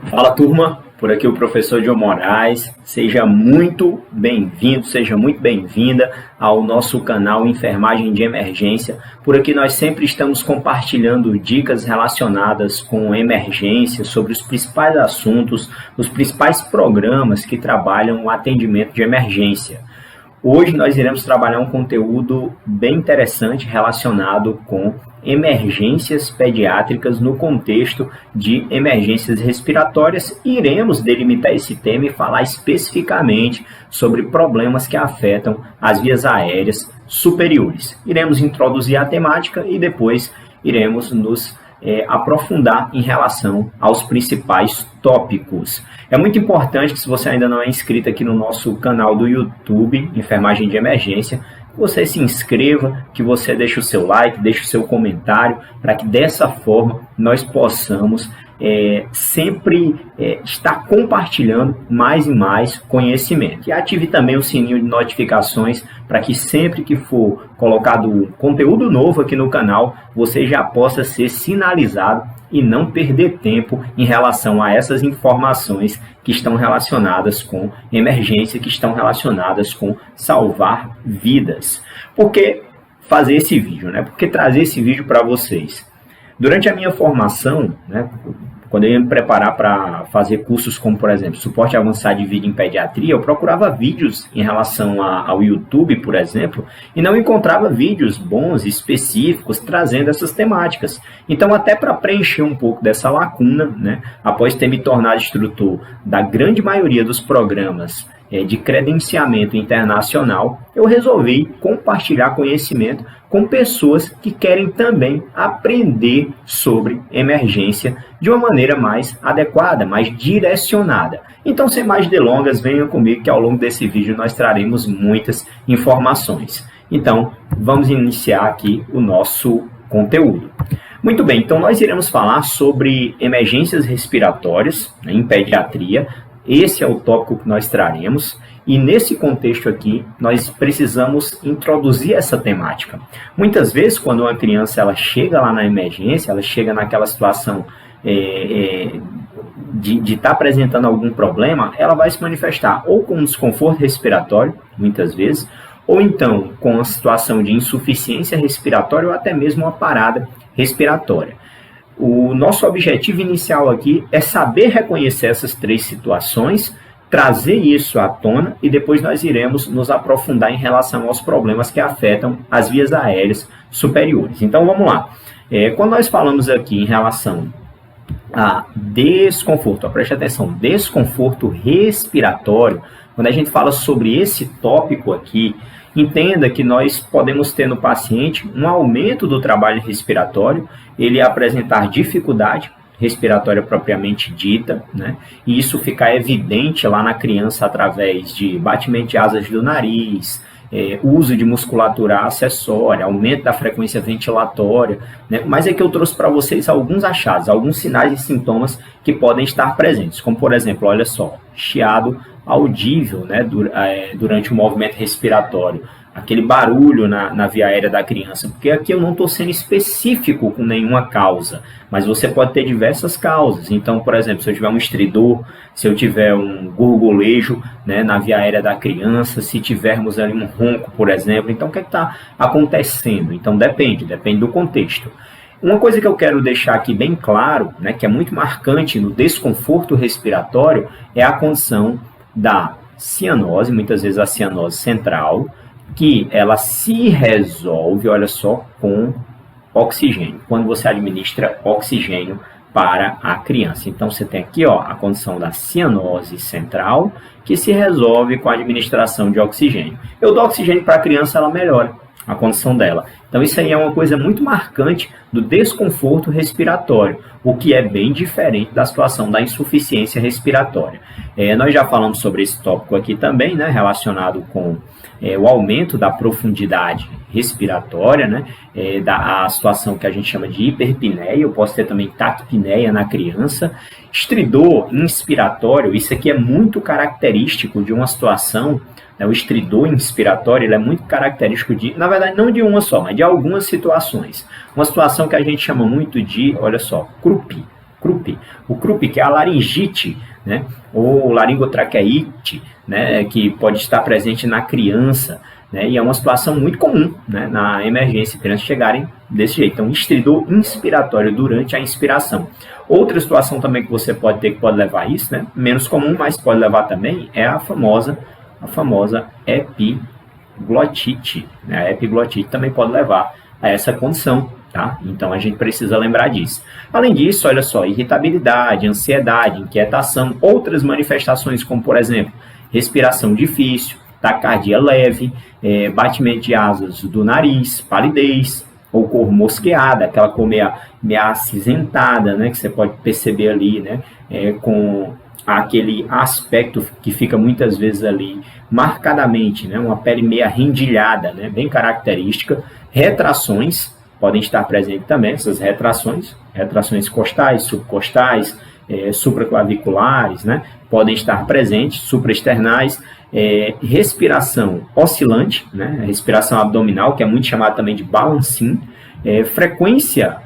Fala, turma, por aqui o professor John Moraes. Seja muito bem-vindo, seja muito bem-vinda ao nosso canal Enfermagem de Emergência. Por aqui nós sempre estamos compartilhando dicas relacionadas com emergência, sobre os principais assuntos, os principais programas que trabalham o atendimento de emergência. Hoje nós iremos trabalhar um conteúdo bem interessante relacionado com emergências pediátricas no contexto de emergências respiratórias e iremos delimitar esse tema e falar especificamente sobre problemas que afetam as vias aéreas superiores. Iremos introduzir a temática e depois iremos nos aprofundar em relação aos principais tópicos. É muito importante que, se você ainda não é inscrito aqui no nosso canal do YouTube, Enfermagem de Emergência, que você se inscreva, que você deixe o seu like, deixe o seu comentário, para que dessa forma nós possamos sempre estar compartilhando mais e mais conhecimento. E ative também o sininho de notificações para que sempre que for colocado conteúdo novo aqui no canal, você já possa ser sinalizado e não perder tempo em relação a essas informações que estão relacionadas com emergência, que estão relacionadas com salvar vidas. Por que fazer esse vídeo, né? Por que trazer esse vídeo para vocês? Durante a minha formação, né, quando eu ia me preparar para fazer cursos como, por exemplo, suporte avançado de vida em pediatria, eu procurava vídeos em relação ao YouTube, por exemplo, e não encontrava vídeos bons, específicos, trazendo essas temáticas. Então, até para preencher um pouco dessa lacuna, né, após ter me tornado instrutor da grande maioria dos programas de credenciamento internacional, eu resolvi compartilhar conhecimento com pessoas que querem também aprender sobre emergência de uma maneira mais adequada, mais direcionada. Então, sem mais delongas, venham comigo que ao longo desse vídeo nós traremos muitas informações. Então, vamos iniciar aqui o nosso conteúdo. Muito bem, então nós iremos falar sobre emergências respiratórias, né, em pediatria. Esse é o tópico que nós traremos e nesse contexto aqui nós precisamos introduzir essa temática. Muitas vezes quando uma criança ela chega lá na emergência, ela chega naquela situação de estar apresentando algum problema, ela vai se manifestar ou com um desconforto respiratório, muitas vezes, ou então com a situação de insuficiência respiratória ou até mesmo uma parada respiratória. O nosso objetivo inicial aqui é saber reconhecer essas três situações, trazer isso à tona e depois nós iremos nos aprofundar em relação aos problemas que afetam as vias aéreas superiores. Então vamos lá. Quando nós falamos aqui em relação a desconforto, preste atenção, desconforto respiratório, quando a gente fala sobre esse tópico aqui, entenda que nós podemos ter no paciente um aumento do trabalho respiratório, ele apresentar dificuldade respiratória propriamente dita, né? E isso ficar evidente lá na criança através de batimento de asas do nariz, uso de musculatura acessória, aumento da frequência ventilatória, né? Mas é que eu trouxe para vocês alguns achados, alguns sinais e sintomas que podem estar presentes, como por exemplo, olha só, chiado audível, né, durante o movimento respiratório, aquele barulho na via aérea da criança, porque aqui eu não estou sendo específico com nenhuma causa, mas você pode ter diversas causas. Então, por exemplo, se eu tiver um estridor, se eu tiver um gorgolejo, né, na via aérea da criança, se tivermos ali um ronco, por exemplo, então o que está acontecendo? Então depende do contexto. Uma coisa que eu quero deixar aqui bem claro, né, que é muito marcante no desconforto respiratório, é a condição da cianose, muitas vezes a cianose central, que ela se resolve, olha só, com oxigênio, quando você administra oxigênio para a criança. Então você tem aqui, ó, a condição da cianose central, que se resolve com a administração de oxigênio. Eu dou oxigênio para a criança, ela melhora a condição dela. Então isso aí é uma coisa muito marcante do desconforto respiratório, o que é bem diferente da situação da insuficiência respiratória. Nós já falamos sobre esse tópico aqui também, né, relacionado com o aumento da profundidade respiratória, né, a situação que a gente chama de hiperpneia, eu posso ter também taquipneia na criança, estridor inspiratório, isso aqui é muito característico de uma situação, né, o estridor inspiratório ele é muito característico de, na verdade não de uma só, mas de algumas situações. Uma situação que a gente chama muito de, olha só, CRUP, CRUP. O CRUP, que é a laringite, né, ou laringotraqueite, né, que pode estar presente na criança, né, e é uma situação muito comum, né, na emergência, crianças chegarem desse jeito. Então, estridor inspiratório durante a inspiração. Outra situação também que você pode ter que pode levar a isso, né, menos comum, mas pode levar também, é a famosa epiglotite. Né? A epiglotite também pode levar a essa condição, tá? Então a gente precisa lembrar disso. Além disso, olha só, irritabilidade, ansiedade, inquietação, outras manifestações como, por exemplo, respiração difícil, taquicardia leve, batimento de asas do nariz, palidez, ou cor mosqueada, aquela cor meio acinzentada, né, que você pode perceber ali, né, com aquele aspecto que fica muitas vezes ali marcadamente, né, uma pele meio rendilhada, né, bem característica. Retrações podem estar presentes também, essas retrações costais, subcostais, supraclaviculares, né, podem estar presentes, supraesternais, respiração oscilante, né, respiração abdominal, que é muito chamada também de balancing, frequência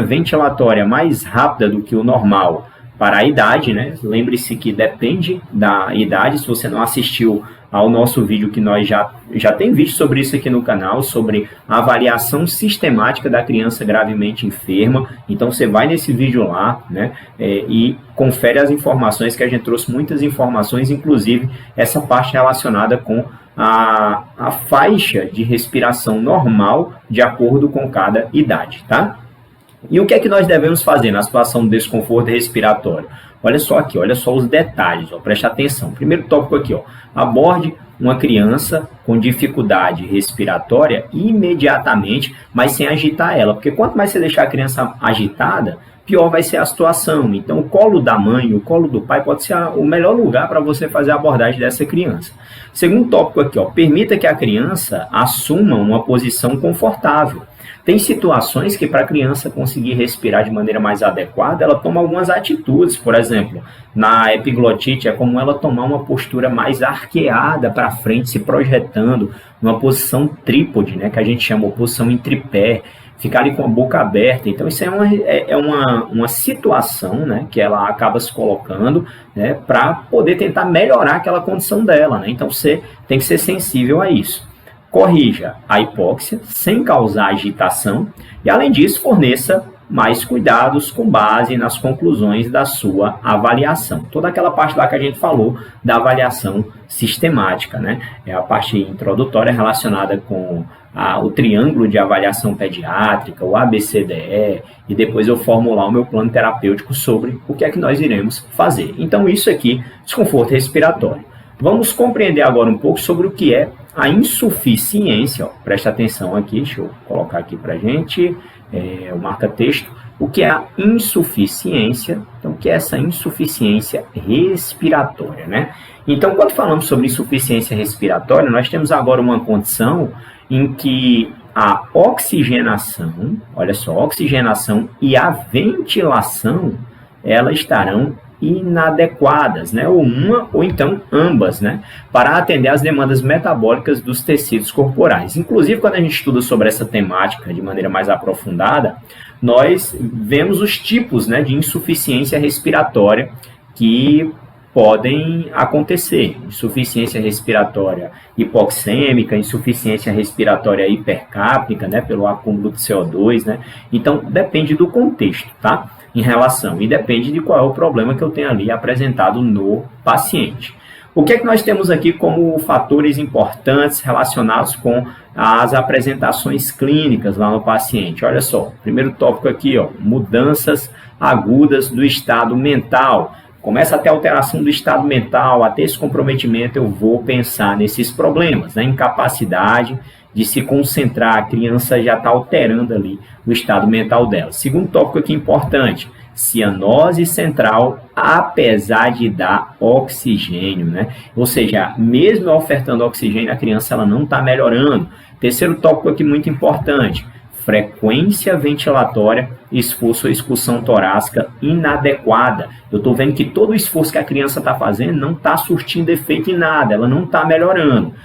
ventilatória mais rápida do que o normal para a idade, né? Lembre-se que depende da idade. Se você não assistiu ao nosso vídeo, que nós já tem vídeo sobre isso aqui no canal, sobre a avaliação sistemática da criança gravemente enferma. Então você vai nesse vídeo lá, né, e confere as informações, que a gente trouxe muitas informações, inclusive essa parte relacionada com a faixa de respiração normal de acordo com cada idade, tá? E o que é que nós devemos fazer na situação de desconforto respiratório? Olha só aqui, olha só os detalhes, ó, preste atenção. Primeiro tópico aqui, ó, aborde uma criança com dificuldade respiratória imediatamente, mas sem agitar ela, porque quanto mais você deixar a criança agitada, pior vai ser a situação. Então, o colo da mãe, o colo do pai pode ser o melhor lugar para você fazer a abordagem dessa criança. Segundo tópico aqui, ó, permita que a criança assuma uma posição confortável. Tem situações que para a criança conseguir respirar de maneira mais adequada, ela toma algumas atitudes. Por exemplo, na epiglotite é como ela tomar uma postura mais arqueada para frente, se projetando, numa posição trípode, né, que a gente chama de posição em tripé, ficar ali com a boca aberta. Então isso é uma situação, né, que ela acaba se colocando, né, para poder tentar melhorar aquela condição dela, né? Então você tem que ser sensível a isso. Corrija a hipóxia sem causar agitação e, além disso, forneça mais cuidados com base nas conclusões da sua avaliação. Toda aquela parte lá que a gente falou da avaliação sistemática, né? É a parte introdutória relacionada com o triângulo de avaliação pediátrica, o ABCDE, e depois eu formular o meu plano terapêutico sobre o que é que nós iremos fazer. Então, isso aqui, desconforto respiratório. Vamos compreender agora um pouco sobre o que é a insuficiência. Ó, presta atenção aqui, deixa eu colocar aqui para a gente, o marca-texto. O que é a insuficiência? Então, o que é essa insuficiência respiratória, né? Então, quando falamos sobre insuficiência respiratória, nós temos agora uma condição em que a oxigenação, olha só, a oxigenação e a ventilação, elas estarão inadequadas, né? Ou uma ou então ambas, né? Para atender às demandas metabólicas dos tecidos corporais. Inclusive, quando a gente estuda sobre essa temática de maneira mais aprofundada, nós vemos os tipos, né, de insuficiência respiratória que podem acontecer. Insuficiência respiratória hipoxêmica, insuficiência respiratória hipercápnica, né, pelo acúmulo de CO2, né? Então, depende do contexto, tá? Em relação, e depende de qual é o problema que eu tenho ali apresentado no paciente. O que é que nós temos aqui como fatores importantes relacionados com as apresentações clínicas lá no paciente? Olha só, primeiro tópico aqui, ó, mudanças agudas do estado mental. Começa a ter alteração do estado mental, a ter esse comprometimento, eu vou pensar nesses problemas, né? Incapacidade de se concentrar, a criança já está alterando ali o estado mental dela. Segundo tópico aqui importante, cianose central, apesar de dar oxigênio, né? Ou seja, mesmo ofertando oxigênio, a criança ela não está melhorando. Terceiro tópico aqui muito importante, frequência ventilatória, esforço ou expulsão torácica inadequada. Eu estou vendo que todo o esforço que a criança está fazendo não está surtindo efeito em nada, ela não está melhorando.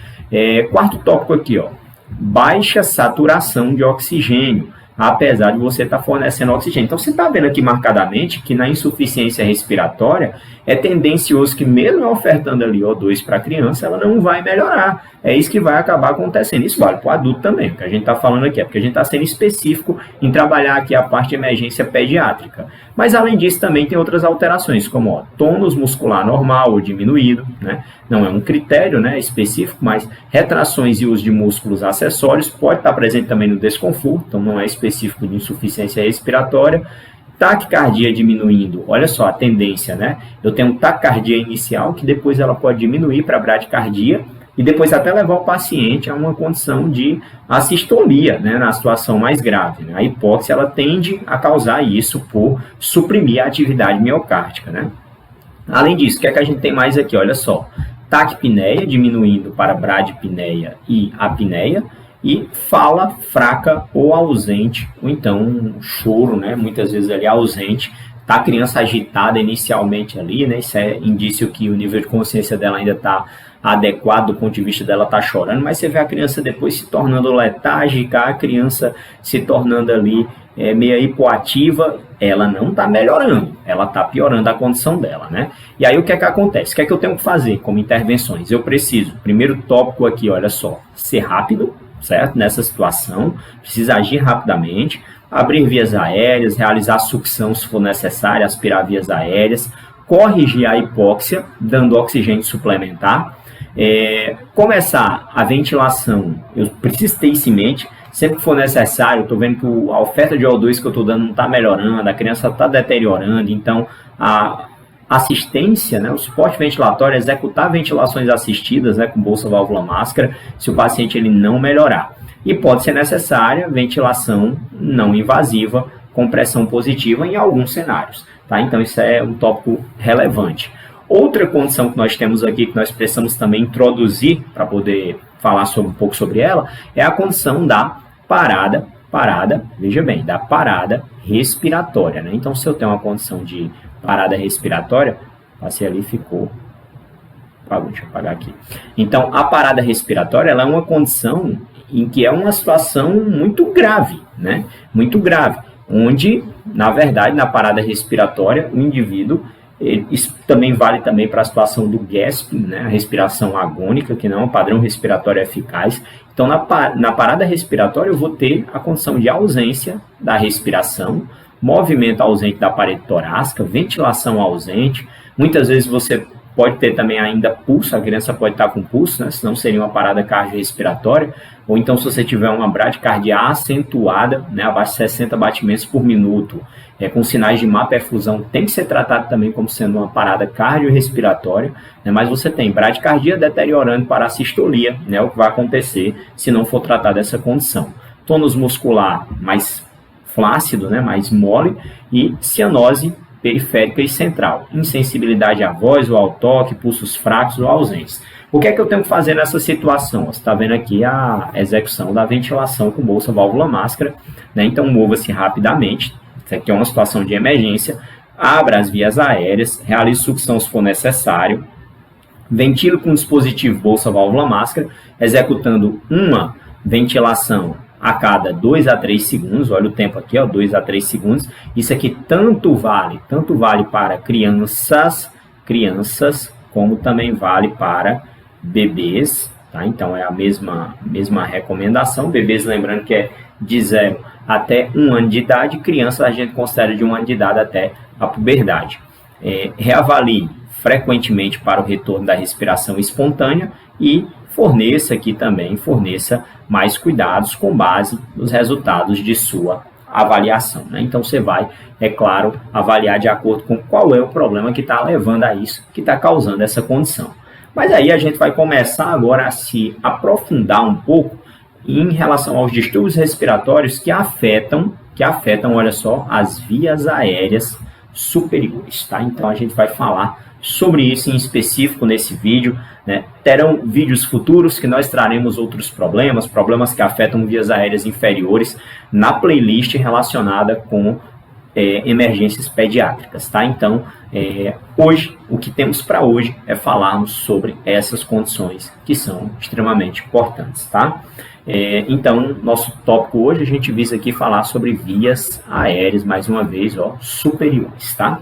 Quarto tópico aqui, ó, baixa saturação de oxigênio. apesar de você estar fornecendo oxigênio. Então, você está vendo aqui marcadamente que na insuficiência respiratória é tendencioso que mesmo ofertando ali O2 para a criança, ela não vai melhorar. É isso que vai acabar acontecendo. Isso vale para o adulto também. O que a gente está falando aqui é porque a gente está sendo específico em trabalhar aqui a parte de emergência pediátrica. Mas, além disso, também tem outras alterações, como tônus muscular normal ou diminuído, né? Não é um critério, né, específico, mas retrações e uso de músculos acessórios pode estar presente também no desconforto, então não é específico de insuficiência respiratória. Taquicardia diminuindo, olha só a tendência, né? Eu tenho taquicardia inicial, que depois ela pode diminuir para bradicardia, e depois até levar o paciente a uma condição de assistolia, né, na situação mais grave, né? A hipóxia ela tende a causar isso por suprimir a atividade miocárdica, né? Além disso, o que é que a gente tem mais aqui? Olha só, taquipneia diminuindo para bradipneia e apneia, e fala fraca ou ausente, ou então um choro, né, muitas vezes ali ausente. Tá a criança agitada inicialmente ali, né? Isso é indício que o nível de consciência dela ainda está adequado do ponto de vista dela tá chorando, mas você vê a criança depois se tornando letárgica, a criança se tornando ali meio hipoativa, ela não está melhorando, ela está piorando a condição dela, né? E aí o que é que acontece? O que é que eu tenho que fazer como intervenções? Eu preciso, primeiro tópico aqui, olha só, ser rápido, certo? Nessa situação, precisa agir rapidamente, abrir vias aéreas, realizar sucção se for necessário, aspirar vias aéreas, corrigir a hipóxia, dando oxigênio suplementar, começar a ventilação, eu preciso ter isso em mente, sempre que for necessário. Estou vendo que a oferta de O2 que eu estou dando não está melhorando, a criança está deteriorando, então a assistência, né, o suporte ventilatório, executar ventilações assistidas, né, com bolsa, válvula, máscara, se o paciente ele não melhorar. E pode ser necessária ventilação não invasiva com pressão positiva em alguns cenários. Tá? Então isso é um tópico relevante. Outra condição que nós temos aqui, que nós precisamos também introduzir para poder falar um pouco sobre ela, é a condição da parada, veja bem, da parada respiratória, né? Então, se eu tenho uma condição de parada respiratória, passei ali e ficou... Deixa eu apagar aqui. Então, a parada respiratória ela é uma condição em que é uma situação muito grave, né? Muito grave, onde, na verdade, na parada respiratória, o indivíduo... Isso também vale também para a situação do gasping, né? A respiração agônica, que não é um padrão respiratório eficaz. Então, na parada respiratória, eu vou ter a condição de ausência da respiração, movimento ausente da parede torácica, ventilação ausente. Muitas vezes você pode ter também ainda pulso, a criança pode estar com pulso, né? Senão seria uma parada cardiorrespiratória. Ou então, se você tiver uma bradicardia acentuada, né? Abaixo de 60 batimentos por minuto, com sinais de má perfusão, tem que ser tratado também como sendo uma parada cardiorrespiratória, né? Mas você tem bradicardia deteriorando para a sistolia, né? O que vai acontecer se não for tratada essa condição. Tônus muscular mais flácido, né? Mais mole, e cianose periférica e central, insensibilidade à voz ou ao toque, pulsos fracos ou ausentes. O que é que eu tenho que fazer nessa situação? Você está vendo aqui a execução da ventilação com bolsa, válvula, máscara, né? Então mova-se rapidamente. Isso aqui é uma situação de emergência. Abra as vias aéreas, realize sucção se for necessário, ventile com dispositivo bolsa, válvula, máscara, executando uma ventilação a cada 2 a 3 segundos, olha o tempo aqui, 2 a 3 segundos. Isso aqui tanto vale para crianças, como também vale para bebês, tá? Então é a mesma recomendação. Bebês, lembrando que é de 0 até 1 ano de idade, crianças a gente considera de 1 ano de idade até a puberdade. Reavalie frequentemente para o retorno da respiração espontânea e forneça mais cuidados com base nos resultados de sua avaliação, né? Então você vai, é claro, avaliar de acordo com qual é o problema que está levando a isso, que está causando essa condição. Mas aí a gente vai começar agora a se aprofundar um pouco em relação aos distúrbios respiratórios que afetam, olha só, as vias aéreas superiores, tá? Então a gente vai falar sobre isso em específico nesse vídeo, né? Terão vídeos futuros que nós traremos outros problemas que afetam vias aéreas inferiores na playlist relacionada com emergências pediátricas, tá? Então, hoje, o que temos para hoje é falarmos sobre essas condições que são extremamente importantes, tá? Então, nosso tópico hoje, a gente visa aqui falar sobre vias aéreas, mais uma vez, superiores, tá?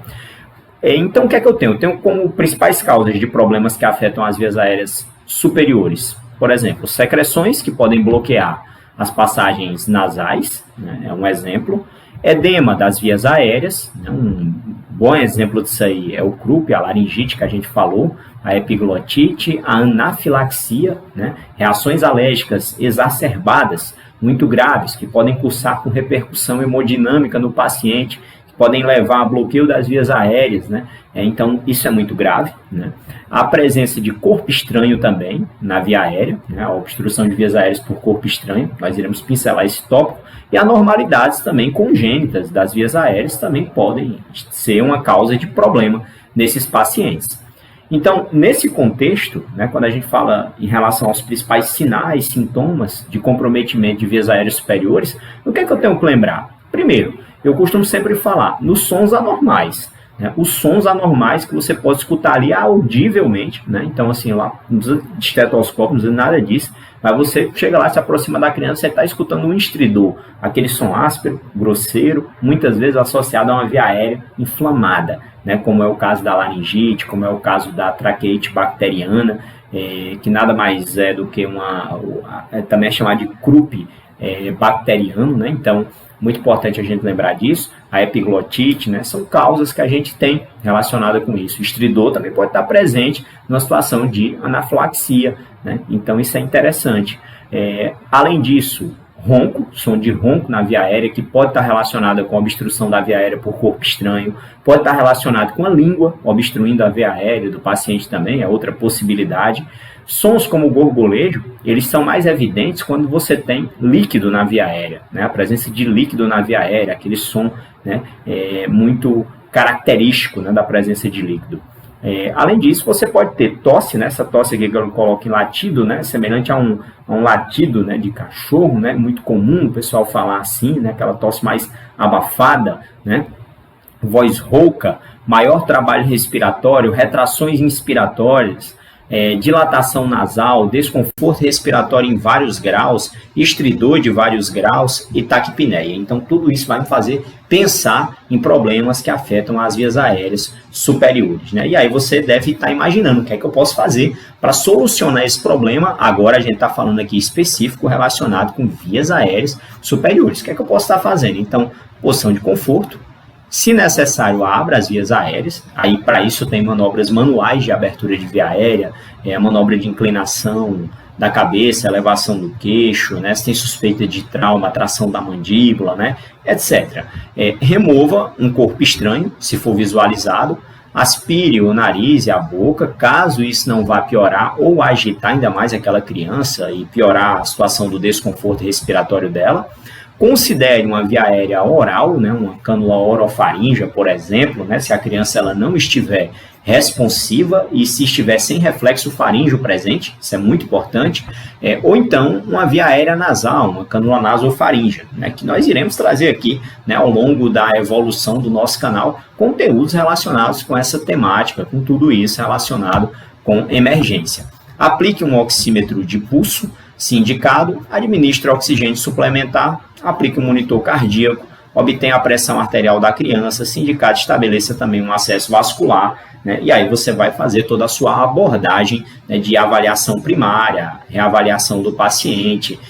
Então, o que é que eu tenho? Eu tenho como principais causas de problemas que afetam as vias aéreas superiores, por exemplo, secreções que podem bloquear as passagens nasais, né, é um exemplo. Edema das vias aéreas, né, um bom exemplo disso aí é o croup, a laringite que a gente falou, a epiglotite, a anafilaxia, né, reações alérgicas exacerbadas, muito graves, que podem cursar com repercussão hemodinâmica no paciente, podem levar a bloqueio das vias aéreas, né? Então, isso é muito grave, né? A presença de corpo estranho também na via aérea, né? A obstrução de vias aéreas por corpo estranho, nós iremos pincelar esse tópico, e anormalidades também congênitas das vias aéreas também podem ser uma causa de problema nesses pacientes. Então, nesse contexto, né, quando a gente fala em relação aos principais sinais, sintomas de comprometimento de vias aéreas superiores, o que é que eu tenho que lembrar? Primeiro, eu costumo sempre falar nos sons anormais, né? Os sons anormais que você pode escutar ali audivelmente, né? Então, assim, lá não precisa de estetoscópio, não precisa nada disso, mas você chega lá, se aproxima da criança, você está escutando um estridor, aquele som áspero, grosseiro, muitas vezes associado a uma via aérea inflamada, né? Como é o caso da laringite, como é o caso da traqueite bacteriana, que nada mais é do que também é chamado de croup bacteriano, né? Então, muito importante a gente lembrar disso. A epiglotite, né, são causas que a gente tem relacionada com isso. O estridor também pode estar presente numa situação de anafilaxia, né? Então isso é interessante. Além disso, ronco, som de ronco na via aérea, que pode estar relacionada com a obstrução da via aérea por corpo estranho, pode estar relacionado com a língua obstruindo a via aérea do paciente também, é outra possibilidade. Sons como o gorgolejo, eles são mais evidentes quando você tem líquido na via aérea, né? A presença de líquido na via aérea, aquele som, né, muito característico, né, da presença de líquido. Além disso, você pode ter tosse, né? Essa tosse aqui que eu coloco em latido, né, semelhante a um latido, né, de cachorro, né, muito comum o pessoal falar assim, né, aquela tosse mais abafada, né, voz rouca, maior trabalho respiratório, retrações inspiratórias, dilatação nasal, desconforto respiratório em vários graus, estridor de vários graus e taquipneia. Então, tudo isso vai me fazer pensar em problemas que afetam as vias aéreas superiores, né? E aí você deve estar imaginando o que é que eu posso fazer para solucionar esse problema. Agora a gente está falando aqui específico relacionado com vias aéreas superiores. O que é que eu posso estar fazendo? Então, posição de conforto. Se necessário, abra as vias aéreas. Aí, para isso, tem manobras manuais de abertura de via aérea, a manobra de inclinação da cabeça, elevação do queixo, né? Se tem suspeita de trauma, tração da mandíbula, né? Etc. Remova um corpo estranho, se for visualizado. Aspire o nariz e a boca, caso isso não vá piorar ou agitar ainda mais aquela criança e piorar a situação do desconforto respiratório dela. Considere uma via aérea oral, né, uma cânula orofaríngea, por exemplo, né, se a criança ela não estiver responsiva e se estiver sem reflexo faríngeo presente, isso é muito importante, ou então uma via aérea nasal, uma cânula nasofaríngea, né, que nós iremos trazer aqui, né, ao longo da evolução do nosso canal, conteúdos relacionados com essa temática, com tudo isso relacionado com emergência. Aplique um oxímetro de pulso, se indicado, administre oxigênio suplementar, aplique um monitor cardíaco, obtenha a pressão arterial da criança, se indicado, estabeleça também um acesso vascular, né? E aí você vai fazer toda a sua abordagem, né, de avaliação primária, reavaliação do paciente,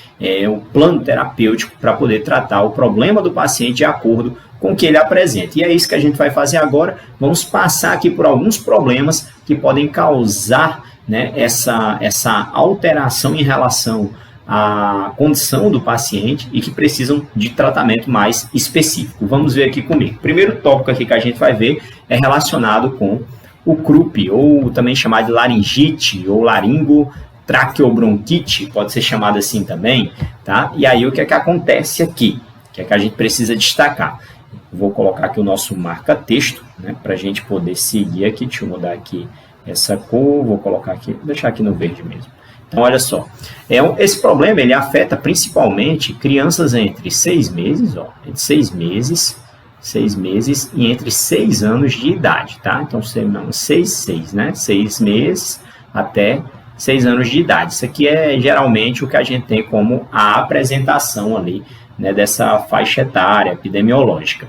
o plano terapêutico para poder tratar o problema do paciente de acordo com o que ele apresenta. E é isso que a gente vai fazer agora. Vamos passar aqui por alguns problemas que podem causar, né, essa alteração em relação à condição do paciente e que precisam de tratamento mais específico. Vamos ver aqui comigo. O primeiro tópico aqui que a gente vai ver é relacionado com o croup, ou também chamado de laringite, ou laringotraqueobronquite, pode ser chamado assim também, tá? E aí o que é que acontece aqui? O que é que a gente precisa destacar? Vou colocar aqui o nosso marca-texto, né, para a gente poder seguir aqui. Deixa eu mudar aqui essa cor, vou colocar aqui, vou deixar aqui no verde mesmo. Então, olha só, esse problema ele afeta principalmente crianças entre 6 meses, entre 6 meses 6 meses e entre 6 anos de idade, tá? Então, 6, né? 6 meses até 6 anos de idade. Isso aqui é geralmente o que a gente tem como a apresentação ali, né, dessa faixa etária epidemiológica.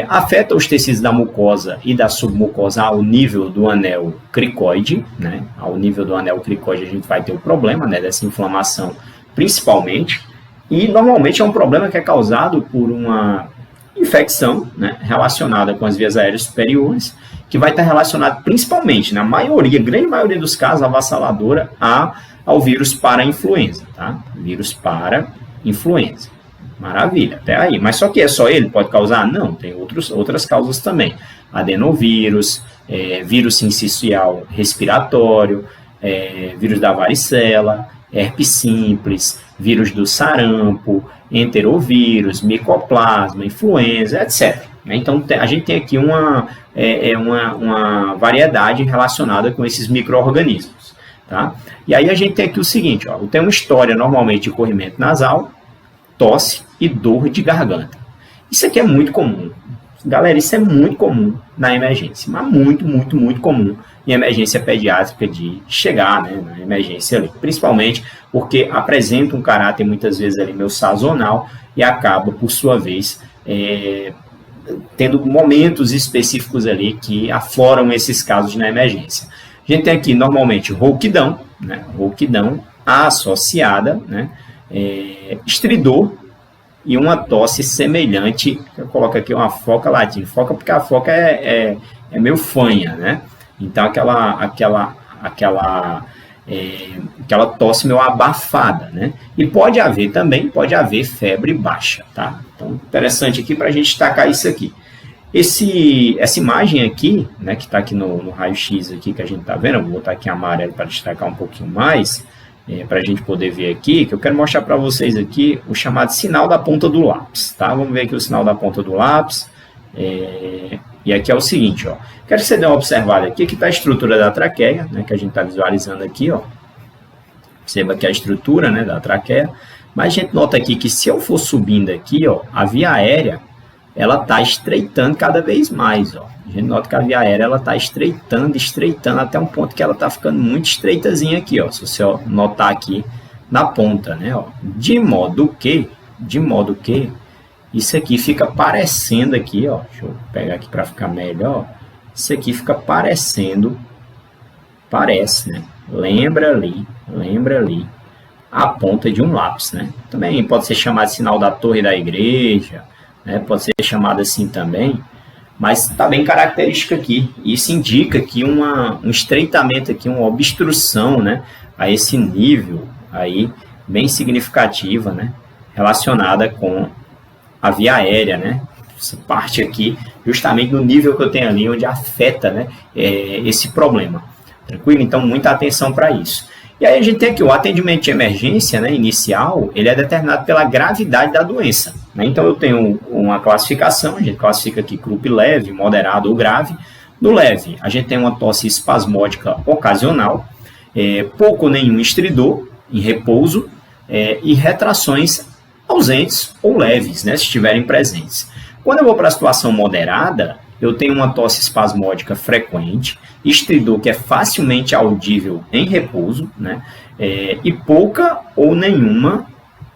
Afeta os tecidos da mucosa e da submucosa ao nível do anel cricoide, né? Ao nível do anel cricoide a gente vai ter o problema, né, dessa inflamação principalmente, e normalmente é um problema que é causado por uma infecção, né, relacionada com as vias aéreas superiores, que vai estar relacionado principalmente, na maioria, grande maioria dos casos, avassaladora, ao vírus para-influenza, tá? Vírus para-influenza. Maravilha, até aí. Mas só que é só ele pode causar? Não, tem outras causas também. Adenovírus, vírus sincicial respiratório, vírus da varicela, herpes simples, vírus do sarampo, enterovírus, micoplasma, influenza, etc. Então, a gente tem aqui uma variedade relacionada com esses micro-organismos. Tá? E aí a gente tem aqui o seguinte, ó, tem uma história normalmente de corrimento nasal, tosse e dor de garganta. Isso aqui é muito comum. Galera, isso é muito comum na emergência, mas muito, muito, muito comum em emergência pediátrica de chegar, né, na emergência ali, principalmente porque apresenta um caráter muitas vezes ali meio sazonal e acaba, por sua vez, tendo momentos específicos ali que afloram esses casos na emergência. A gente tem aqui normalmente rouquidão, né, rouquidão associada, né, estridor e uma tosse semelhante, eu coloco aqui uma foca latina, foca porque a foca é meio fanha, né? Então aquela tosse meio abafada, né? E pode haver febre baixa, tá? Então, interessante aqui para a gente destacar isso aqui. Essa imagem aqui, né, que está aqui no raio-x aqui que a gente está vendo, eu vou botar aqui amarelo para destacar um pouquinho mais, para a gente poder ver aqui, que eu quero mostrar para vocês aqui o chamado sinal da ponta do lápis, tá? Vamos ver aqui o sinal da ponta do lápis, e aqui é o seguinte, ó, quero que você dê uma observada aqui, que está a estrutura da traqueia, né, que a gente está visualizando aqui, ó, perceba aqui a estrutura, né, da traqueia, mas a gente nota aqui que se eu for subindo aqui, ó, a via aérea, ela está estreitando cada vez mais, ó. A gente nota que a via aérea ela está estreitando até um ponto que ela está ficando muito estreitazinha aqui, ó. Se você notar aqui na ponta, né, ó. De modo que isso aqui fica parecendo aqui, ó. Deixa eu pegar aqui para ficar melhor. Isso aqui fica parecendo, né? Lembra ali a ponta de um lápis, né? Também pode ser chamado de sinal da torre da igreja, né? Pode ser chamado assim também. Mas está bem característico aqui. Isso indica que um estreitamento aqui, uma obstrução, né, a esse nível aí bem significativa, né, relacionada com a via aérea, né? Essa parte aqui, justamente no nível que eu tenho ali, onde afeta, né, esse problema. Tranquilo? Então, muita atenção para isso. E aí a gente tem aqui o atendimento de emergência, né, inicial, ele é determinado pela gravidade da doença, né? Então eu tenho uma classificação, a gente classifica aqui grupo leve, moderado ou grave. No leve, a gente tem uma tosse espasmódica ocasional, pouco ou nenhum estridor em repouso e retrações ausentes ou leves, né, se estiverem presentes. Quando eu vou para a situação moderada, eu tenho uma tosse espasmódica frequente, estridor que é facilmente audível em repouso, né? E pouca ou nenhuma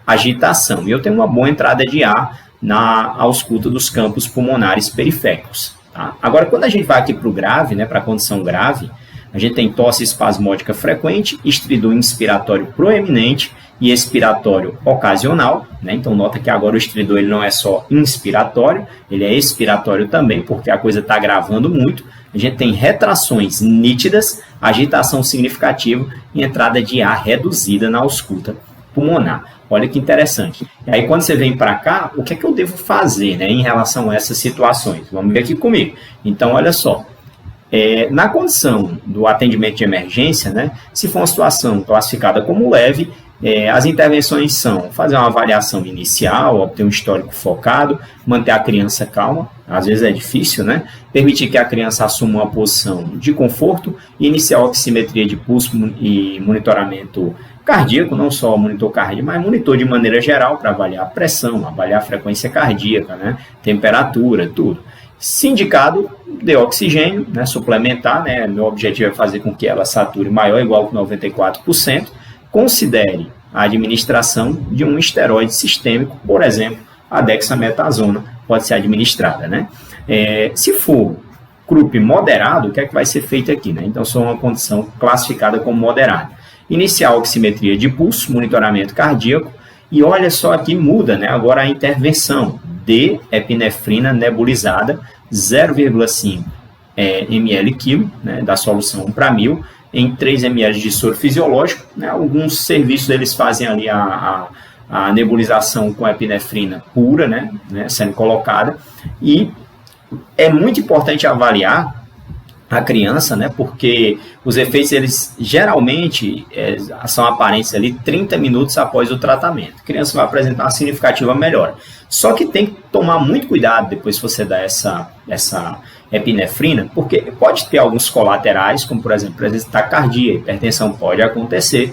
agitação. E eu tenho uma boa entrada de ar na ausculta dos campos pulmonares periféricos. Tá? Agora, quando a gente vai aqui para o grave, né, para a condição grave, a gente tem tosse espasmódica frequente, estridor inspiratório proeminente e expiratório ocasional, né? Então nota que agora o estridor ele não é só inspiratório, ele é expiratório também, porque a coisa está agravando muito. A gente tem retrações nítidas, agitação significativa e entrada de ar reduzida na ausculta pulmonar. Olha que interessante. E aí quando você vem para cá, o que é que eu devo fazer, né, em relação a essas situações? Vamos ver aqui comigo. Então olha só. Na condição do atendimento de emergência, né, se for uma situação classificada como leve, as intervenções são fazer uma avaliação inicial, obter um histórico focado, manter a criança calma, às vezes é difícil, né? Permitir que a criança assuma uma posição de conforto, iniciar a oximetria de pulso e monitoramento cardíaco, não só monitor cardíaco, mas monitor de maneira geral para avaliar a pressão, avaliar a frequência cardíaca, né, temperatura, tudo. Se indicado, dê oxigênio, né, suplementar, né, meu objetivo é fazer com que ela sature maior ou igual que 94%. Considere a administração de um esteroide sistêmico, por exemplo, a dexametasona pode ser administrada, né? Se for CRUP moderado, o que é que vai ser feito aqui, né? Então, só uma condição classificada como moderada. Iniciar a oximetria de pulso, monitoramento cardíaco, e olha só aqui, muda, né? Agora a intervenção de epinefrina nebulizada, 0,5 ml/kg, né, da solução 1/1000, em 3 ml de soro fisiológico, né? Alguns serviços eles fazem ali a nebulização com epinefrina pura, né, sendo colocada, e é muito importante avaliar a criança, né, porque os efeitos eles geralmente são aparentes ali 30 minutos após o tratamento. A criança vai apresentar uma significativa melhora. Só que tem que tomar muito cuidado depois que você dá essa epinefrina, porque pode ter alguns colaterais, como por exemplo, presença taquicardia, hipertensão pode acontecer.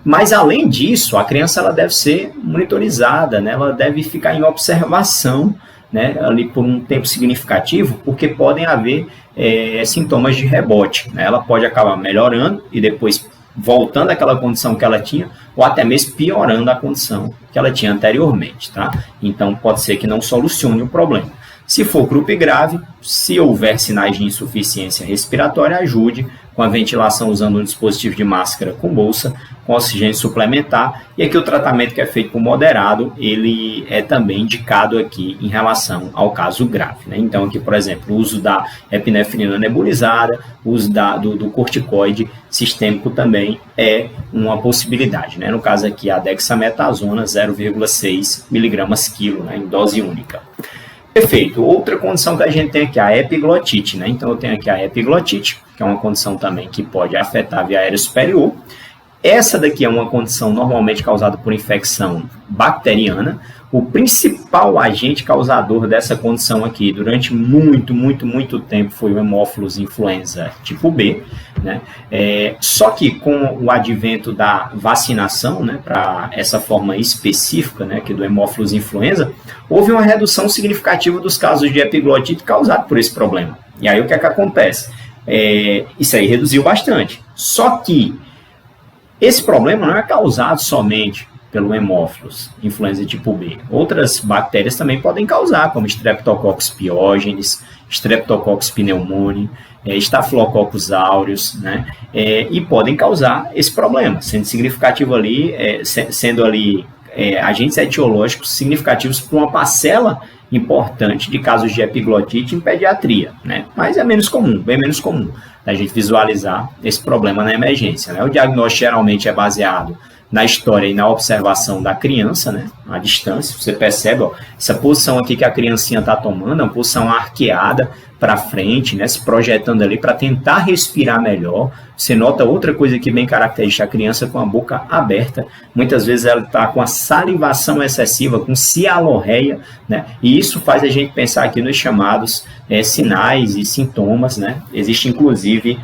Mas além disso, a criança ela deve ser monitorizada, né, ela deve ficar em observação, né, ali por um tempo significativo, porque podem haver sintomas de rebote, né? Ela pode acabar melhorando e depois voltando àquela condição que ela tinha, ou até mesmo piorando a condição que ela tinha anteriormente, tá? Então pode ser que não solucione o problema. Se for CRUP grave, se houver sinais de insuficiência respiratória, ajude com a ventilação usando um dispositivo de máscara com bolsa, com oxigênio suplementar. E aqui o tratamento que é feito por moderado, ele é também indicado aqui em relação ao caso grave, né? Então aqui, por exemplo, o uso da epinefrina nebulizada, o uso do corticoide sistêmico também é uma possibilidade, né? No caso aqui, a dexametasona, 0,6 mg/kg, né, em dose única. Perfeito. Outra condição que a gente tem aqui é a epiglotite, né? Então eu tenho aqui a epiglotite, que é uma condição também que pode afetar a via aérea superior. Essa daqui é uma condição normalmente causada por infecção bacteriana. O principal agente causador dessa condição aqui durante muito tempo foi o Haemophilus influenza tipo B, né? Só que com o advento da vacinação, né, para essa forma específica, né, aqui do Haemophilus influenza, houve uma redução significativa dos casos de epiglotite causado por esse problema. E aí o que é que acontece? Isso aí reduziu bastante. Só que esse problema não é causado somente pelo Haemophilus influenza tipo B. Outras bactérias também podem causar, como Streptococcus pyogenes, Streptococcus pneumoniae, Staphylococcus aureus, né? E podem causar esse problema, sendo significativo ali, agentes etiológicos significativos para uma parcela importante de casos de epiglotite em pediatria, né? Mas é menos comum, bem menos comum a gente visualizar esse problema na emergência, né? O diagnóstico geralmente é baseado na história e na observação da criança, né, à distância. Você percebe, ó, essa posição aqui que a criancinha está tomando, é uma posição arqueada para frente, né, se projetando ali para tentar respirar melhor. Você nota outra coisa aqui bem característica, a criança com a boca aberta, muitas vezes ela está com a salivação excessiva, com cialorreia, né, e isso faz a gente pensar aqui nos chamados sinais e sintomas, né. Existe inclusive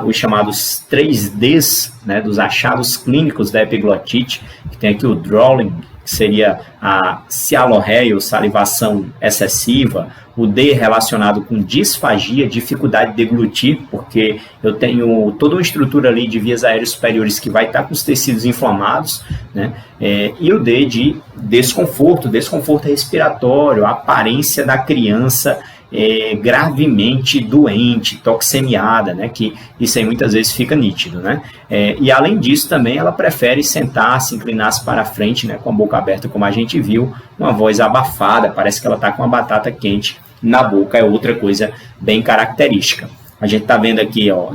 os chamados 3Ds, né, dos achados clínicos da epiglotite, que tem aqui o drooling, que seria a cialorreia ou salivação excessiva, o D relacionado com disfagia, dificuldade de deglutir, porque eu tenho toda uma estrutura ali de vias aéreas superiores que vai estar com os tecidos inflamados, né? E o D de desconforto respiratório, a aparência da criança gravemente doente, toxemiada, né, que isso aí muitas vezes fica nítido, né, e além disso também ela prefere sentar-se, inclinar-se para frente, né, com a boca aberta, como a gente viu, uma voz abafada, parece que ela está com uma batata quente na boca, é outra coisa bem característica. A gente está vendo aqui, ó,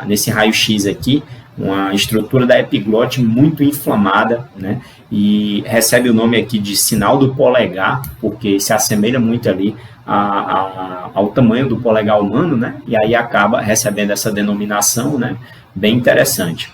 nesse raio-x aqui, uma estrutura da epiglote muito inflamada, né, e recebe o nome aqui de sinal do polegar, porque se assemelha muito ali ao tamanho do polegar humano, né, e aí acaba recebendo essa denominação, né, bem interessante.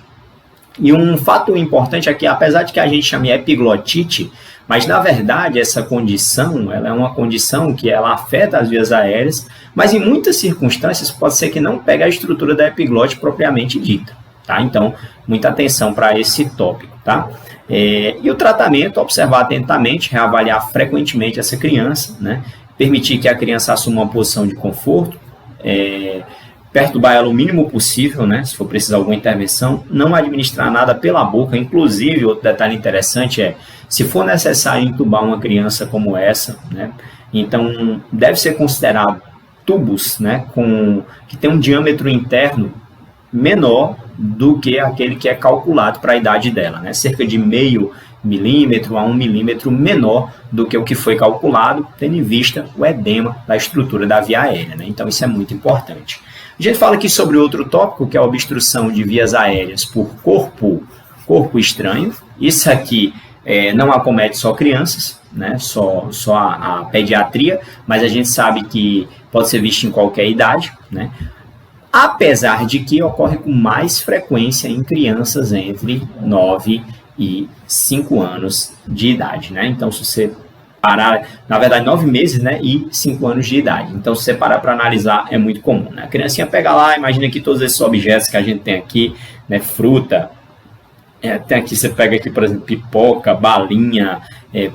E um fato importante aqui, apesar de que a gente chame epiglotite, mas na verdade essa condição, ela é uma condição que ela afeta as vias aéreas, mas em muitas circunstâncias pode ser que não pegue a estrutura da epiglote propriamente dita. tá? Então, muita atenção para esse tópico, tá? E o tratamento, observar atentamente, reavaliar frequentemente essa criança, né? Permitir que a criança assuma uma posição de conforto, perturbar ela o mínimo possível, né? Se for precisar alguma intervenção, não administrar nada pela boca. Inclusive, outro detalhe interessante se for necessário entubar uma criança como essa, né? Então, deve ser considerado tubos, né? Que tem um diâmetro interno menor do que aquele que é calculado para a idade dela, né? Cerca de 0,5 milímetro a 1 milímetro menor do que o que foi calculado, tendo em vista o edema da estrutura da via aérea, né? Então isso é muito importante. A gente fala aqui sobre outro tópico, que é a obstrução de vias aéreas por corpo estranho. Isso aqui não acomete só crianças, né? Só a pediatria, mas a gente sabe que pode ser visto em qualquer idade, né? Apesar de que ocorre com mais frequência em crianças entre 9 e 5 anos de idade, né? Então, se você parar, na verdade, 9 meses, né, e 5 anos de idade. Então, se você parar para analisar, é muito comum, né? A criancinha pega lá, imagina que todos esses objetos que a gente tem aqui, né, fruta, tem aqui, você pega aqui, por exemplo, pipoca, balinha,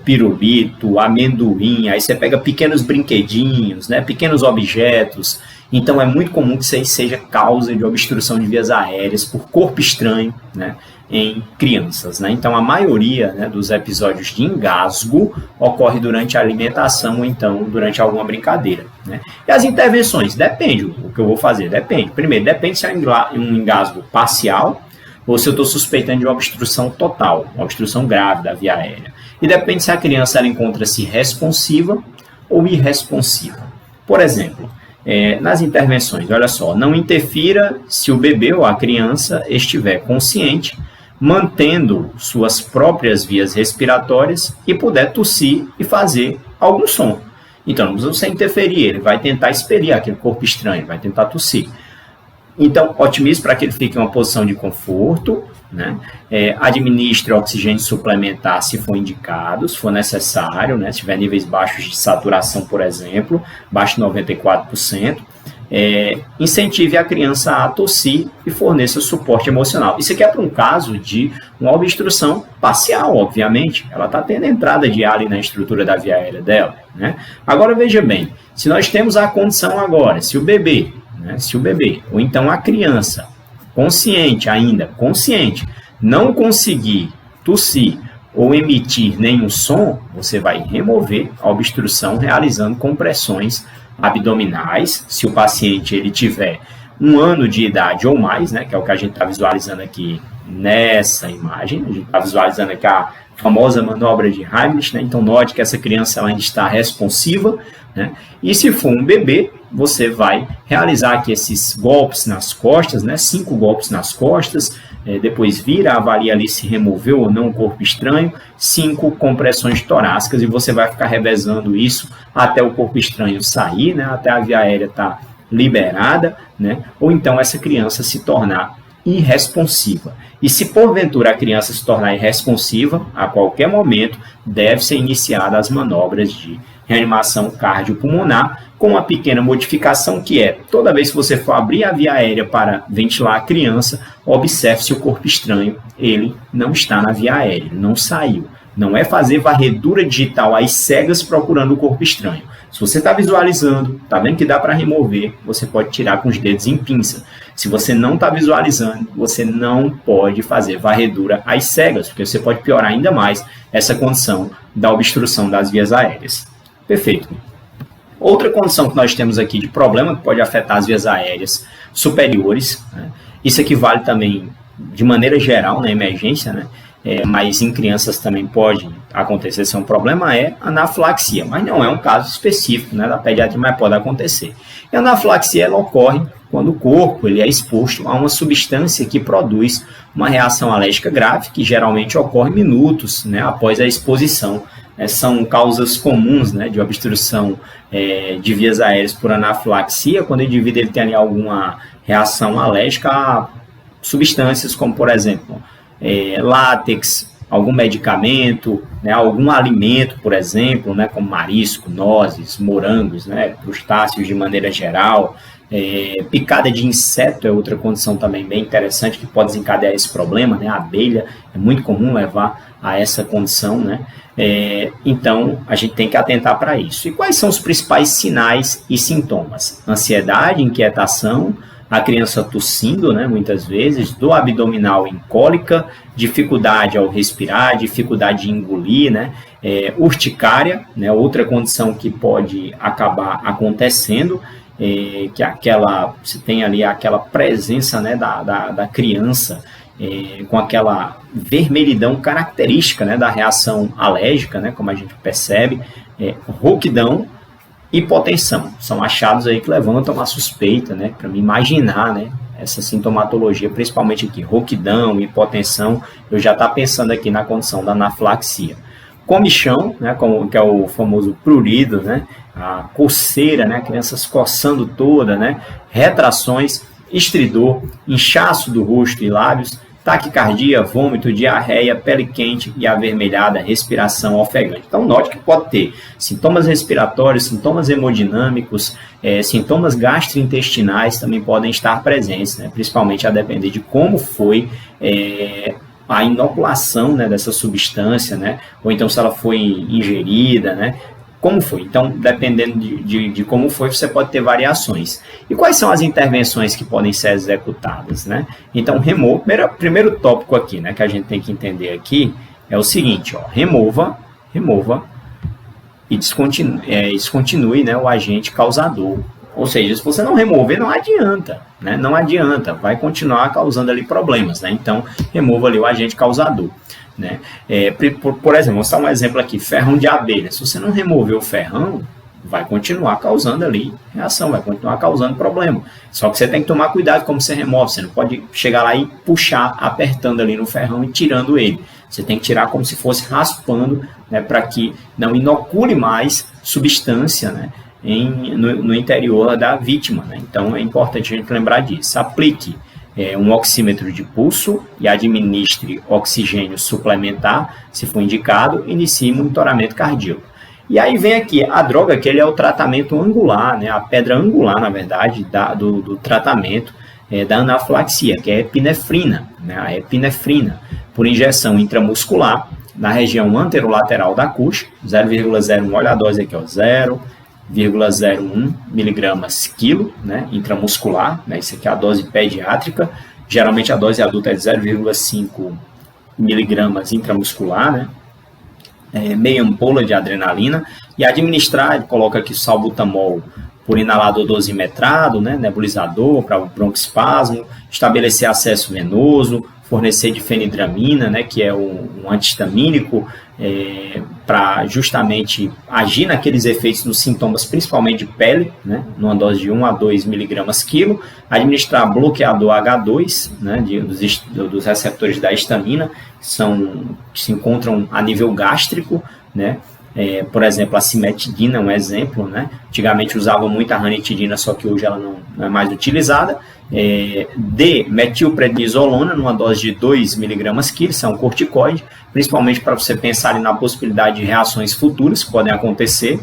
pirulito, amendoim, aí você pega pequenos brinquedinhos, né, pequenos objetos. Então, é muito comum que isso aí seja causa de obstrução de vias aéreas por corpo estranho, né, em crianças, né? Então, a maioria, né, dos episódios de engasgo ocorre durante a alimentação ou então durante alguma brincadeira, né? E as intervenções, depende o que eu vou fazer, depende. Primeiro, depende se é um engasgo parcial ou se eu estou suspeitando de uma obstrução total, uma obstrução grave da via aérea. E depende se a criança ela encontra-se responsiva ou irresponsiva. Por exemplo, nas intervenções, olha só, não interfira se o bebê ou a criança estiver consciente, mantendo suas próprias vias respiratórias e puder tossir e fazer algum som. Então, não precisa você interferir, ele vai tentar expelir aquele corpo estranho, vai tentar tossir. Então, otimize para que ele fique em uma posição de conforto, né? Administre oxigênio suplementar se for indicado, se for necessário, né? Se tiver níveis baixos de saturação, por exemplo, abaixo de 94%. Incentive a criança a tossir e forneça suporte emocional. Isso aqui é para um caso de uma obstrução parcial, obviamente. Ela está tendo entrada de ar ali na estrutura da via aérea dela, né? Agora, veja bem, se nós temos a condição agora, se o bebê, ou então a criança, consciente, não conseguir tossir ou emitir nenhum som, você vai remover a obstrução realizando compressões abdominais. Se o paciente ele tiver 1 ano de idade ou mais, né, que é o que a gente está visualizando aqui nessa imagem, a gente está visualizando aqui a famosa manobra de Heimlich, né? Então note que essa criança ela ainda está responsiva, né? E se for um bebê, você vai realizar aqui esses golpes nas costas, né? 5 golpes nas costas, depois vira, avalia ali se removeu ou não o corpo estranho, 5 compressões torácicas e você vai ficar revezando isso até o corpo estranho sair, né? Até a via aérea estar liberada, né? Ou então essa criança se tornar irresponsiva. E se porventura a criança se tornar irresponsiva, a qualquer momento deve ser iniciada as manobras de reanimação cardiopulmonar com uma pequena modificação que toda vez que você for abrir a via aérea para ventilar a criança, observe se o corpo estranho ele não está na via aérea, não saiu. Não é fazer varredura digital às cegas procurando o corpo estranho. Se você está visualizando, está vendo que dá para remover, você pode tirar com os dedos em pinça. Se você não está visualizando, você não pode fazer varredura às cegas, porque você pode piorar ainda mais essa condição da obstrução das vias aéreas. Perfeito. Outra condição que nós temos aqui de problema que pode afetar as vias aéreas superiores, né? Isso aqui vale também de maneira geral na emergência, né? Mas em crianças também pode acontecer ser um problema, anafilaxia, mas não é um caso específico, né, da pediatria, mas pode acontecer. E a anafilaxia ela ocorre quando o corpo ele é exposto a uma substância que produz uma reação alérgica grave, que geralmente ocorre minutos, né, após a exposição. São causas comuns, né, de obstrução de vias aéreas por anafilaxia, quando o indivíduo ele tem ali alguma reação alérgica a substâncias como, por exemplo, látex, algum medicamento, né, algum alimento, por exemplo, né, como marisco, nozes, morangos, né, crustáceos de maneira geral, Picada de inseto é outra condição também bem interessante que pode desencadear esse problema, né? A abelha é muito comum levar a essa condição, né? Então, a gente tem que atentar para isso. E quais são os principais sinais e sintomas? Ansiedade, inquietação, a criança tossindo, né, muitas vezes, dor abdominal em cólica, dificuldade ao respirar, dificuldade de engolir, né, urticária, né, outra condição que pode acabar acontecendo, que você tem ali aquela presença, né, da criança com aquela vermelhidão característica, né, da reação alérgica, né, como a gente percebe, rouquidão, hipotensão. São achados aí que levantam a suspeita, né, para me imaginar, né, essa sintomatologia, principalmente aqui, rouquidão, hipotensão, eu já estou pensando aqui na condição da anafilaxia. Comichão, né, que é o famoso prurido, né, a coceira, né, crianças coçando toda, né, retrações, estridor, inchaço do rosto e lábios, taquicardia, vômito, diarreia, pele quente e avermelhada, respiração ofegante. Então, note que pode ter sintomas respiratórios, sintomas hemodinâmicos, sintomas gastrointestinais também podem estar presentes, né? Principalmente a depender de como foi a inoculação, né, dessa substância, né? Ou então se ela foi ingerida, né? Como foi? Então, dependendo de como foi, você pode ter variações. E quais são as intervenções que podem ser executadas, né? Então, primeiro tópico aqui, né, que a gente tem que entender aqui é o seguinte, ó, remova e descontinue, né, o agente causador. Ou seja, se você não remover, não adianta, né? Não adianta, vai continuar causando ali problemas, né? Então, remova ali o agente causador. Né? Por exemplo, vou dar um exemplo aqui, ferrão de abelha. Se você não remover o ferrão, vai continuar causando ali reação, vai continuar causando problema. Só que você tem que tomar cuidado como você remove. Você não pode chegar lá e puxar, apertando ali no ferrão e tirando ele. Você tem que tirar como se fosse raspando, né, para que não inocule mais substância, né, no interior da vítima. Né? Então é importante a gente lembrar disso. Aplique um oxímetro de pulso e administre oxigênio suplementar, se for indicado, inicie monitoramento cardíaco. E aí vem aqui a droga, que ele é o tratamento angular, né, a pedra angular, na verdade, do tratamento da anafilaxia, que é a epinefrina, né, a epinefrina, por injeção intramuscular, na região anterolateral da coxa, 0,01, olha a dose aqui, ó, 0,01 miligramas quilo, né, intramuscular, né, isso aqui é a dose pediátrica, geralmente a dose adulta é de 0,5 miligramas intramuscular, né, meia ampola de adrenalina, e administrar, ele coloca aqui salbutamol por inalador dosimetrado, né, nebulizador para o broncoespasmo, estabelecer acesso venoso, fornecer difenidramina, né, que é um antihistamínico, para justamente agir naqueles efeitos nos sintomas, principalmente de pele, né, numa dose de 1 a 2 miligramas quilo, administrar bloqueador H2, né, dos receptores da histamina, que se encontram a nível gástrico, né, por exemplo, a cimetidina é um exemplo, né? Antigamente usava muito a ranitidina, só que hoje ela não é mais utilizada. Metilprednisolona, numa dose de 2 miligramas quilo, isso é um corticoide, principalmente para você pensar na possibilidade de reações futuras que podem acontecer,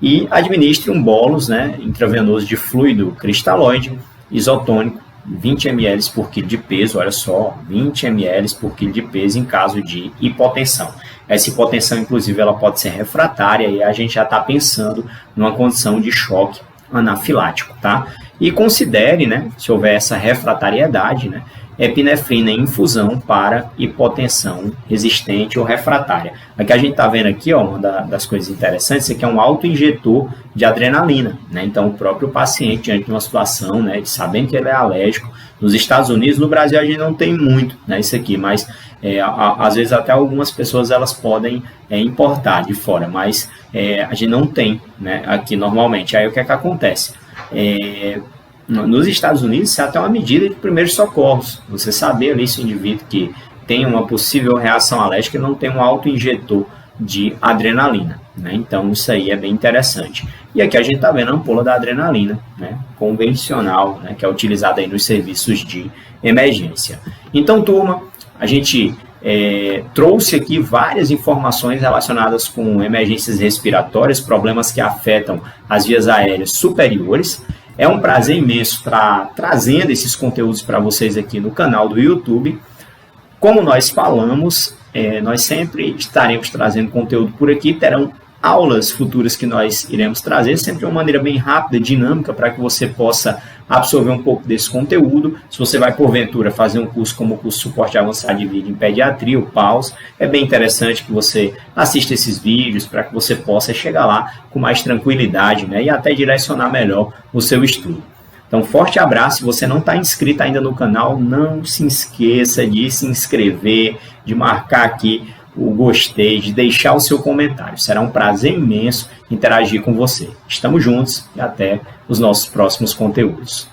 e administre um bolus, né, intravenoso de fluido cristalóide isotônico, 20 ml por quilo de peso, olha só, 20 ml por quilo de peso em caso de hipotensão. Essa hipotensão, inclusive, ela pode ser refratária e a gente já está pensando numa condição de choque anafilático, tá? E considere, né, se houver essa refratariedade, né, epinefrina em infusão para hipotensão resistente ou refratária. Aqui a gente está vendo aqui, ó, uma das coisas interessantes, isso aqui é um autoinjetor de adrenalina, né? Então o próprio paciente, diante de uma situação, né, de sabendo que ele é alérgico, nos Estados Unidos, no Brasil a gente não tem muito, né, isso aqui, mas às vezes até algumas pessoas elas podem importar de fora, mas a gente não tem, né, aqui normalmente. Aí o que é que acontece? Nos Estados Unidos, isso é até uma medida de primeiros socorros. Você saber ali se o indivíduo que tem uma possível reação alérgica não tem um autoinjetor de adrenalina, né? Então, isso aí é bem interessante. E aqui a gente está vendo a ampola da adrenalina, né, convencional, né, que é utilizada aí nos serviços de emergência. Então, turma, a gente trouxe aqui várias informações relacionadas com emergências respiratórias, problemas que afetam as vias aéreas superiores. É um prazer imenso estar trazendo esses conteúdos para vocês aqui no canal do YouTube. Como nós falamos, nós sempre estaremos trazendo conteúdo por aqui, terão aulas futuras que nós iremos trazer, sempre de uma maneira bem rápida, dinâmica, para que você possa absorver um pouco desse conteúdo. Se você vai, porventura, fazer um curso como o curso Suporte Avançado de Vídeo em Pediatria, o PAUS, é bem interessante que você assista esses vídeos para que você possa chegar lá com mais tranquilidade, né, e até direcionar melhor o seu estudo. Então, forte abraço. Se você não está inscrito ainda no canal, não se esqueça de se inscrever, de marcar aqui o gostei, de deixar o seu comentário. Será um prazer imenso interagir com você. Estamos juntos e até os nossos próximos conteúdos.